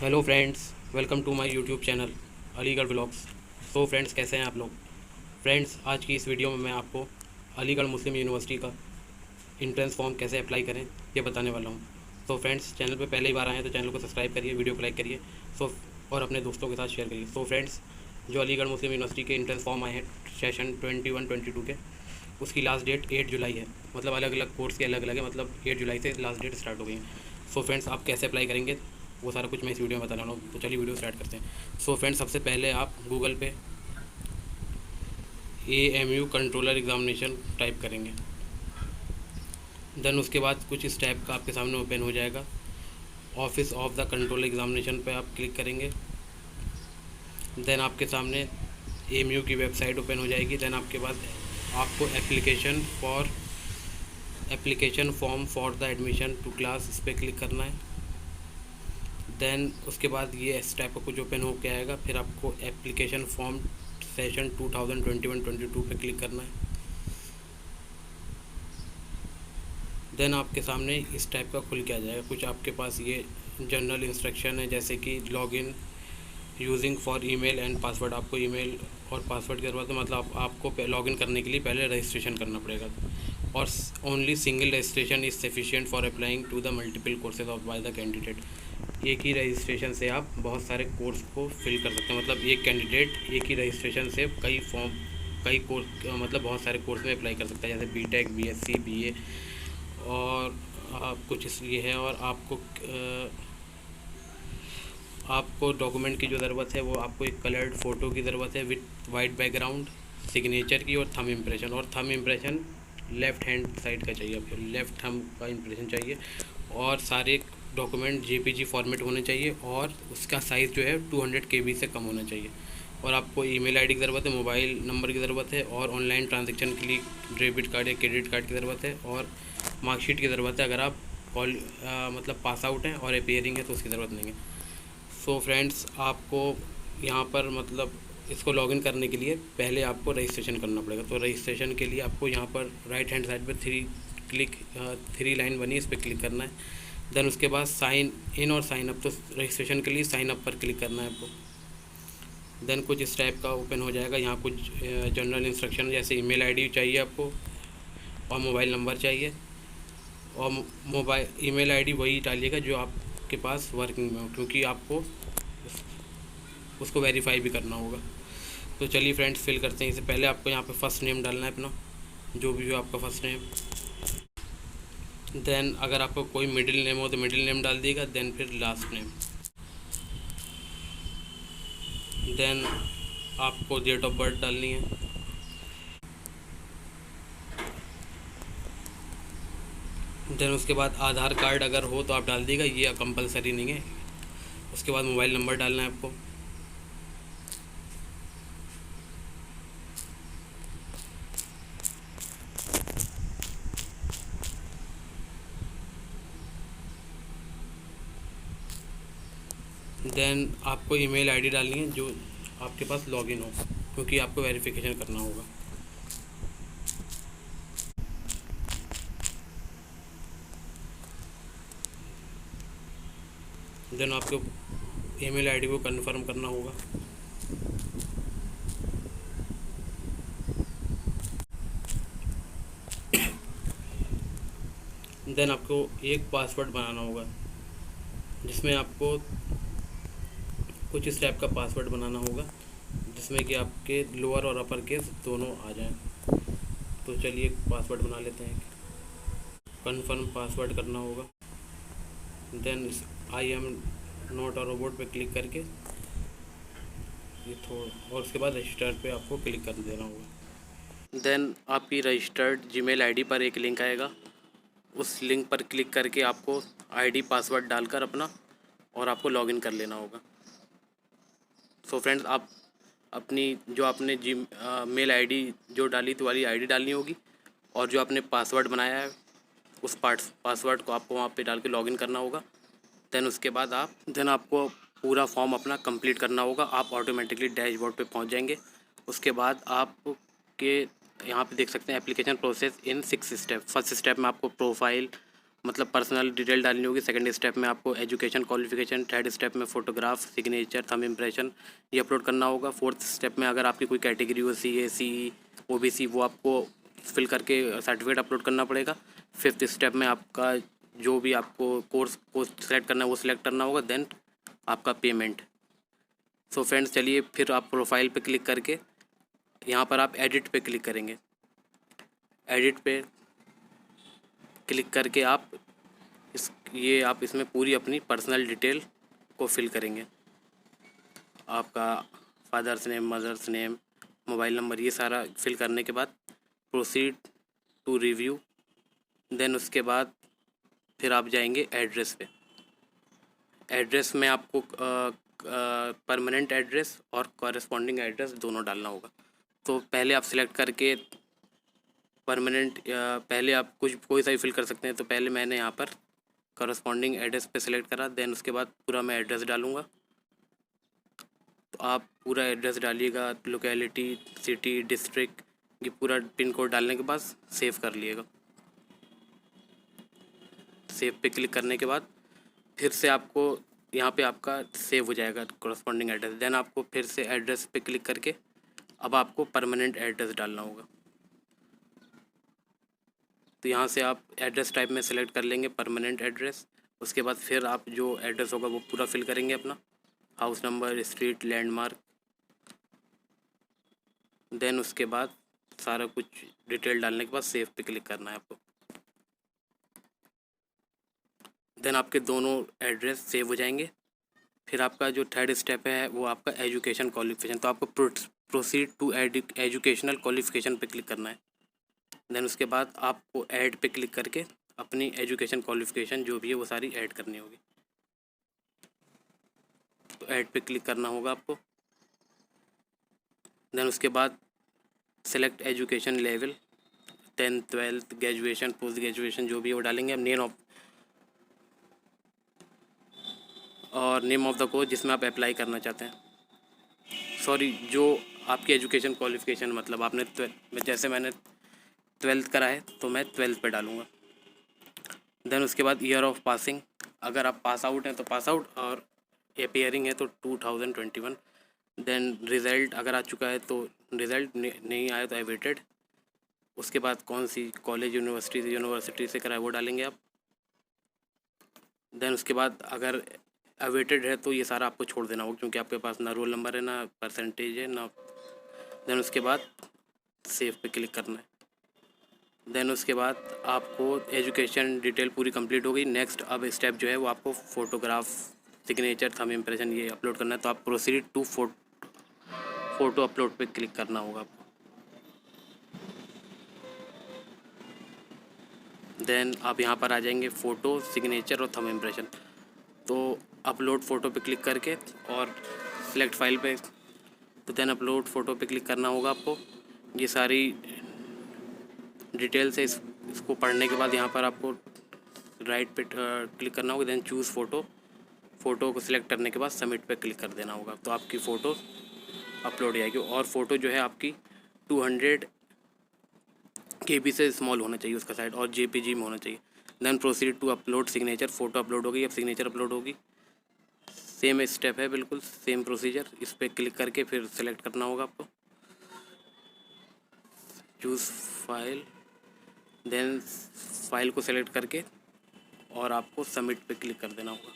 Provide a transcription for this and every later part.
Hello friends, welcome to my YouTube channel Aligarh blogs. So friends, कैसे हैं आप लोग। फ्रेंड्स, आज की इस वीडियो में मैं आपको अलीगढ़ मुस्लिम यूनिवर्सिटी का इंट्रेंस फॉर्म कैसे अप्लाई करें ये बताने वाला हूँ। तो फ्रेंड्स, चैनल पे पहले ही बार आए हैं तो चैनल को सब्सक्राइब करिए, वीडियो को लाइक करिए और अपने दोस्तों के साथ शेयर करिए। सो फ्रेंड्स, जो अलीगढ़ मुस्लिम यूनिवर्सिटी के इंट्रेंस फॉर्म आए हैं सेशन 21-22 के, उसकी लास्ट डेट 8 जुलाई है। मतलब अलग अलग कोर्स के अलग अलग है, मतलब 8 जुलाई से लास्ट डेट स्टार्ट हो गई है। सो फ्रेंड्स, आप कैसे अप्लाई करेंगे वो सारा कुछ मैं इस वीडियो में बताने वाला हूँ। तो चलिए वीडियो स्टार्ट करते हैं। सो फ्रेंड्स, सबसे पहले आप गूगल पे AMU कंट्रोलर एग्जामिनेशन टाइप करेंगे। देन उसके बाद कुछ इस टाइप का आपके सामने ओपन हो जाएगा। Office of the controller examination पे आप क्लिक करेंगे। देन आपके सामने AMU की वेबसाइट ओपन हो जाएगी। देन आपके बाद आपको application form for the admission to class, इस पर क्लिक करना है। देन उसके बाद ये इस टाइप का कुछ ओपन हो के आएगा। फिर आपको एप्लीकेशन फॉर्म सेशन 2021-22 पे क्लिक करना है। देन आपके सामने इस टाइप का खुल के आ जाएगा। कुछ आपके पास ये जनरल इंस्ट्रक्शन है, जैसे कि login using for email and password. आपको ईमेल और पासवर्ड की ज़रूरत है, मतलब आपको लॉगिन करने के लिए पहले रजिस्ट्रेशन करना पड़ेगा। और only single registration is sufficient for applying to the multiple courses of by the candidate. एक ही रजिस्ट्रेशन से आप बहुत सारे कोर्स को फिल कर सकते हैं। मतलब एक कैंडिडेट एक ही रजिस्ट्रेशन से कई कोर्स, मतलब बहुत सारे कोर्स में अप्लाई कर सकता है, जैसे BTech, BSc, BA। और कुछ इसलिए है। और आपको डॉक्यूमेंट की जो ज़रूरत है वो आपको एक कलर्ड फ़ोटो की ज़रूरत है विथ वाइट बैकग्राउंड, सिग्नेचर की, और थंब इम्प्रेशन। और thumb impression left hand side का चाहिए, आपको लेफ़्ट थंब का इम्प्रेशन चाहिए। और सारे डॉक्यूमेंट JPG फॉर्मेट होने चाहिए, और उसका साइज़ जो है 200 KB से कम होना चाहिए। और आपको ईमेल आईडी की ज़रूरत है, मोबाइल नंबर की ज़रूरत है, और ऑनलाइन ट्रांजैक्शन के लिए डेबिट कार्ड या क्रेडिट कार्ड की ज़रूरत है, और मार्कशीट की ज़रूरत है। अगर आप मतलब पास आउट हैं और अपीयरिंग है तो उसकी ज़रूरत नहीं है। सो फ्रेंड्स, आपको यहाँ पर मतलब इसको लॉगिन करने के लिए पहले आपको रजिस्ट्रेशन करना पड़ेगा। तो रजिस्ट्रेशन के लिए आपको यहाँ पर राइट हैंड साइड पर थ्री लाइन बनी है, इस पर क्लिक करना है। देन उसके बाद साइन इन और साइन अप, तो रजिस्ट्रेशन के लिए साइन अप पर क्लिक करना है आपको। देन कुछ इस टाइप का ओपन हो जाएगा। यहाँ कुछ जनरल इंस्ट्रक्शन, जैसे ईमेल आईडी चाहिए आपको, और मोबाइल नंबर चाहिए। और मोबाइल ईमेल आईडी वही डालिएगा जो आपके पास वर्किंग में हो, क्योंकि आपको उसको वेरीफाई भी करना होगा। तो चलिए फ्रेंड्स, फिल करते हैं। इससे पहले आपको यहाँ पे फर्स्ट नेम डालना है अपना, जो भी हो आपका फर्स्ट नेम। देन अगर आपको कोई मिडिल नेम हो तो मिडिल नेम डाल दिएगा। देन फिर लास्ट नेम। देन आपको डेट ऑफ बर्थ डालनी है। देन उसके बाद आधार कार्ड अगर हो तो आप डाल दीजिएगा, ये कंपलसरी नहीं है। उसके बाद मोबाइल नंबर डालना है आपको। देन आपको ईमेल आईडी डालनी है जो आपके पास लॉगिन हो, क्योंकि आपको वेरिफिकेशन करना होगा। देन आपको ईमेल आईडी को कंफर्म करना होगा। देन आपको एक पासवर्ड बनाना होगा, जिसमें आपको कुछ इस टाइप का पासवर्ड बनाना होगा, जिसमें कि आपके लोअर और अपर केस दोनों आ जाएं। तो चलिए पासवर्ड बना लेते हैं। कंफर्म पासवर्ड करना होगा। Then I am not a robot पे क्लिक करके ये थोड़ा, और उसके बाद रजिस्टर पे आपको क्लिक कर देना होगा। देन आपकी रजिस्टर्ड जीमेल आईडी पर एक लिंक आएगा। उस लिंक पर क्लिक करके आपको आईडी पासवर्ड डालकर अपना और आपको लॉगिन कर लेना होगा। सो फ्रेंड्स, आप अपनी जो आपने मेल आईडी जो डाली थी वाली आईडी डालनी होगी, और जो आपने पासवर्ड बनाया है उस पासवर्ड को आपको वहाँ पे डाल के लॉगिन करना होगा। देन आपको पूरा फॉर्म अपना कंप्लीट करना होगा। आप ऑटोमेटिकली डैशबोर्ड पे पहुँच जाएंगे। उसके बाद आपके यहाँ पे देख सकते हैं application process in 6 step. First step में आपको प्रोफाइल मतलब पर्सनल डिटेल डालनी होगी। सेकंड स्टेप में आपको एजुकेशन क्वालिफिकेशन, थर्ड स्टेप में फ़ोटोग्राफ, सिग्नेचर, थंब इम्प्रेशन ये अपलोड करना होगा। फोर्थ स्टेप में अगर आपकी कोई कैटेगरी हो CA CE OBC वो आपको फिल करके सर्टिफिकेट अपलोड करना पड़ेगा। फिफ्थ स्टेप में आपका जो भी आपको कोर्स को सिलेक्ट करना है वो सिलेक्ट करना होगा, देन आपका पेमेंट। सो फ्रेंड्स चलिए फिर आप प्रोफाइल पे क्लिक करके यहाँ पर आप एडिट पे क्लिक करेंगे। एडिट पे क्लिक करके आप आप इसमें पूरी अपनी पर्सनल डिटेल को फिल करेंगे। आपका father's name, mother's name, mobile number, ये सारा फिल करने के बाद प्रोसीड टू रिव्यू। देन उसके बाद फिर आप जाएंगे एड्रेस पे। एड्रेस में आपको परमानेंट एड्रेस और कॉरेस्पॉन्डिंग एड्रेस दोनों डालना होगा। तो पहले आप सिलेक्ट करके परमानेंट, पहले आप कोई सा भी फिल कर सकते हैं। तो पहले मैंने यहाँ पर कॉरेस्पॉन्डिंग एड्रेस पे सिलेक्ट करा, देन उसके बाद पूरा मैं एड्रेस डालूँगा। तो आप पूरा एड्रेस डालिएगा, लोकेलिटी, सिटी, डिस्ट्रिक्ट, ये पूरा पिन कोड डालने के बाद सेव कर लिएगा। सेव पे क्लिक करने के बाद फिर से आपको यहाँ पे आपका सेव हो जाएगा कॉरेस्पॉन्डिंग एड्रेस। देन आपको फिर से एड्रेस पे क्लिक करके अब आपको परमानेंट एड्रेस डालना होगा। तो यहाँ से आप एड्रेस टाइप में सेलेक्ट कर लेंगे परमानेंट एड्रेस। उसके बाद फिर आप जो एड्रेस होगा वो पूरा फिल करेंगे अपना, house number, street, landmark. Then उसके बाद सारा कुछ डिटेल डालने के बाद सेव पे क्लिक करना है आपको। देन आपके दोनों एड्रेस सेव हो जाएंगे। फिर आपका जो थर्ड स्टेप है वो आपका एजुकेशन क्वालिफिकेशन। तो आपको प्रोसीड टू एजुकेशनल क्वालिफिकेशन पे क्लिक करना है। देन उसके बाद आपको ऐड पे क्लिक करके अपनी एजुकेशन क्वालिफिकेशन जो भी है वो सारी ऐड करनी होगी। तो ऐड पे क्लिक करना होगा आपको। देन उसके बाद select education level, 10th 12th graduation, post graduation जो भी है वो डालेंगे। अब नेम ऑफ द कोर्स जिसमें आप अप्लाई करना चाहते हैं, सॉरी जो आपकी एजुकेशन क्वालिफिकेशन, मतलब आपने जैसे मैंने 12th करा है तो मैं 12th पे डालूँगा। देन उसके बाद ईयर ऑफ पासिंग, अगर आप पास आउट हैं तो पास आउट, और अपीयरिंग है तो 2021। देन रिज़ल्ट अगर आ चुका है तो रिज़ल्ट, नहीं आया तो अवेटेड। उसके बाद कौन सी कॉलेज यूनिवर्सिटी से करा है वो डालेंगे आप। देन उसके बाद अगर अवेटेड है तो ये सारा आपको छोड़ देना होगा, क्योंकि आपके पास ना रोल नंबर है, ना परसेंटेज है, ना। देन उसके बाद सेव पे क्लिक करना है। देन उसके बाद आपको एजुकेशन डिटेल पूरी कंप्लीट हो गई। नेक्स्ट अब स्टेप जो है वो आपको फ़ोटोग्राफ, सिग्नेचर, थंब इम्प्रेशन ये अपलोड करना है। तो आप प्रोसीड टू फ़ोटो अपलोड पे क्लिक करना होगा आपको। देन आप यहाँ पर आ जाएंगे फ़ोटो, सिग्नेचर और थंब इम्प्रेशन। तो अपलोड फ़ोटो पे क्लिक करके और सिलेक्ट फाइल पे, तो देन अपलोड फ़ोटो पे क्लिक करना होगा आपको। ये सारी डिटेल से इसको पढ़ने के बाद यहाँ पर आपको राइट पे क्लिक करना होगा। देन चूज़ फ़ोटो को सिलेक्ट करने के बाद सबमिट पे क्लिक कर देना होगा। तो आपकी फ़ोटो अपलोड हो जाएगी। और फ़ोटो जो है आपकी 200 KB से स्मॉल होना चाहिए उसका साइज, और JPG में होना चाहिए। Then proceed to upload signature, photo upload हो गई, अब सिग्नेचर अपलोड होगी। सेम स्टेप है, बिल्कुल सेम प्रोसीजर। इस पर क्लिक करके फिर सेलेक्ट करना होगा आपको, चूज़ फाइल। देन फाइल को सेलेक्ट करके और आपको सबमिट पे क्लिक कर देना होगा।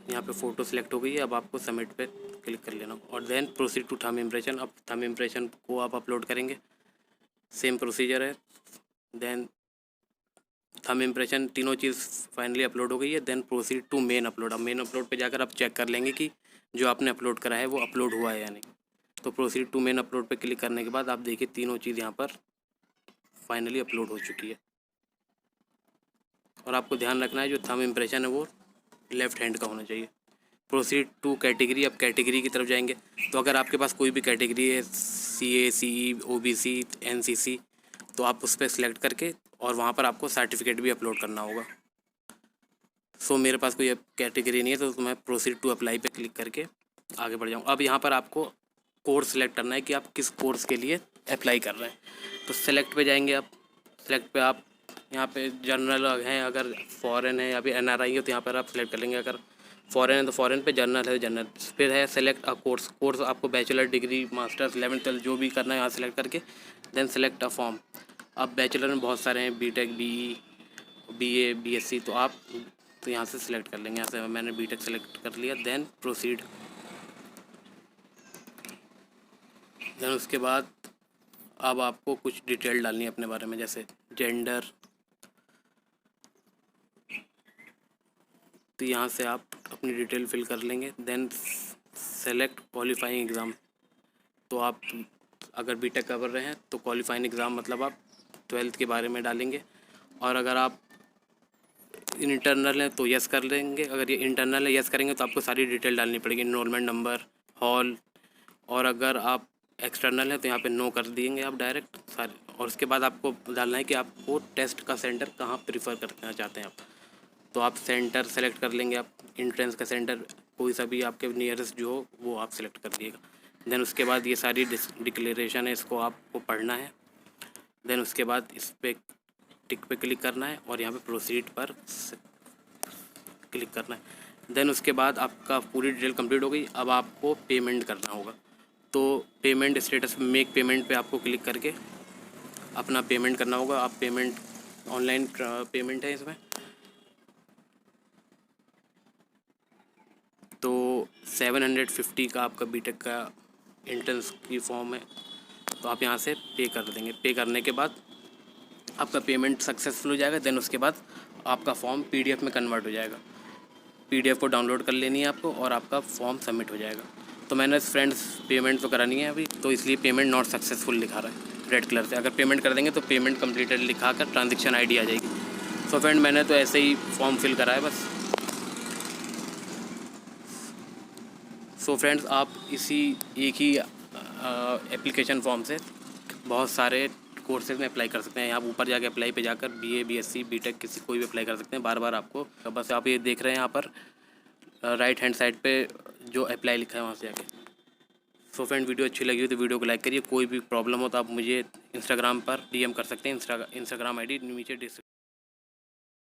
यहाँ पे फ़ोटो सेलेक्ट हो गई है, अब आपको सबमिट पे क्लिक कर लेना होगा। और then proceed to thumb impression, अब थंब इम्प्रेशन को आप अपलोड करेंगे। सेम प्रोसीजर है। देन थंब इम्प्रेशन, तीनों चीज़ फाइनली अपलोड हो गई है। Then proceed to main upload. अब मेन अपलोड पे जाकर आप चेक कर लेंगे कि जो आपने अपलोड करा है वो अपलोड हुआ है या नहीं। तो प्रोसीड टू मेन अपलोड पे क्लिक करने के बाद आप देखिए तीनों चीज़ यहाँ पर फाइनली अपलोड हो चुकी है। और आपको ध्यान रखना है जो थंब इम्प्रेशन है वो लेफ़्ट हैंड का होना चाहिए। प्रोसीड टू कैटेगरी, अब कैटेगरी की तरफ जाएंगे। तो अगर आपके पास कोई भी कैटेगरी है, CA CE OBC NCC, तो आप उस पर सिलेक्ट करके और वहाँ पर आपको सर्टिफिकेट भी अपलोड करना होगा। सो मेरे पास कोई कैटेगरी नहीं है तो मैं प्रोसीड टू अप्लाई पे क्लिक करके आगे बढ़ जाऊँ। अब यहाँ पर आपको कोर्स सिलेक्ट करना है कि आप किस कोर्स के लिए अप्लाई कर रहे हैं। तो सेलेक्ट पे जाएंगे आप। सेलेक्ट पे आप यहाँ पे जनरल हैं, अगर फॉरेन है या फिर NRI हो तो यहाँ पर आप सेलेक्ट कर लेंगे। अगर फॉरेन है तो फॉरेन पे, जनरल है तो जनरल। फिर है सेलेक्ट अ कोर्स। कोर्स आपको bachelor degree, masters, 11th 12th जो भी करना है यहाँ सेलेक्ट करके देन सेलेक्ट अ फॉर्म। अब बैचलर में बहुत सारे हैं, BTech, BE, BA, BSc, तो आप तो यहाँ से सिलेक्ट कर लेंगे। यहाँ से मैंने BTech सेलेक्ट कर लिया, देन प्रोसीड। देन उसके बाद अब आपको कुछ डिटेल डालनी है अपने बारे में, जैसे जेंडर। तो यहाँ से आप अपनी डिटेल फिल कर लेंगे। Then select qualifying exam. तो आप अगर BTech कर रहे हैं तो क्वालिफाइंग एग्ज़ाम मतलब आप 12th के बारे में डालेंगे। और अगर आप इंटरनल है तो यस कर लेंगे। अगर ये इंटरनल है, यस करेंगे तो आपको सारी डिटेल डालनी पड़ेगी, इनरोलमेंट नंबर, हॉल। और अगर आप एक्सटर्नल है तो यहाँ पे नो कर देंगे आप डायरेक्ट सारे। और उसके बाद आपको डालना है कि आपको टेस्ट का सेंटर कहाँ प्रीफर करना चाहते हैं आप। तो आप सेंटर सेलेक्ट कर लेंगे। आप एंट्रेंस का सेंटर कोई सा भी आपके नियरेस्ट जो हो वो आप सेलेक्ट कर दिएगा। देन उसके बाद ये सारी डिक्लेरेशन है, इसको आपको पढ़ना है। देन उसके बाद इस पर टिक पे क्लिक करना है और यहाँ पे प्रोसीड पर क्लिक करना है। देन उसके बाद आपका पूरी डिटेल कंप्लीट हो गई। अब आपको पेमेंट करना होगा। तो पेमेंट स्टेटस मेक पेमेंट पे आपको क्लिक करके अपना पेमेंट करना होगा। आप पेमेंट ऑनलाइन पेमेंट है इसमें। तो 750 का आपका BTech का एंट्रेंस की फॉर्म है, तो आप यहाँ से पे कर देंगे। पे करने के बाद आपका पेमेंट सक्सेसफुल हो जाएगा। देन उसके बाद आपका फॉर्म PDF में कन्वर्ट हो जाएगा। PDF को डाउनलोड कर लेनी है आपको और आपका फॉर्म सबमिट हो जाएगा। तो मैंने फ्रेंड्स पेमेंट तो करानी है अभी, तो इसलिए पेमेंट नॉट सक्सेसफुल लिखा रहा है रेड कलर से। अगर पेमेंट कर देंगे तो पेमेंट कंप्लीटेड लिखा कर ट्रांजेक्शन ID आ जाएगी। तो फ्रेंड मैंने तो ऐसे ही फॉर्म फिल करा है बस। सो फ्रेंड्स आप इसी एक ही एप्लीकेशन फॉर्म से बहुत सारे कोर्सेज में अप्लाई कर सकते हैं। आप ऊपर जाके अप्लाई पे जाकर BA, BSc, BTech किसी कोई भी अप्लाई कर सकते हैं। बार बार आपको बस आप ये देख रहे हैं यहाँ पर राइट हैंड साइड पे जो अप्लाई लिखा है वहाँ से जाके। सो फ्रेंड वीडियो अच्छी लगी हो तो वीडियो को लाइक करिए। कोई भी प्रॉब्लम हो तो आप मुझे इंस्टाग्राम पर DM कर सकते हैं। इंस्टाग्राम ID नीचे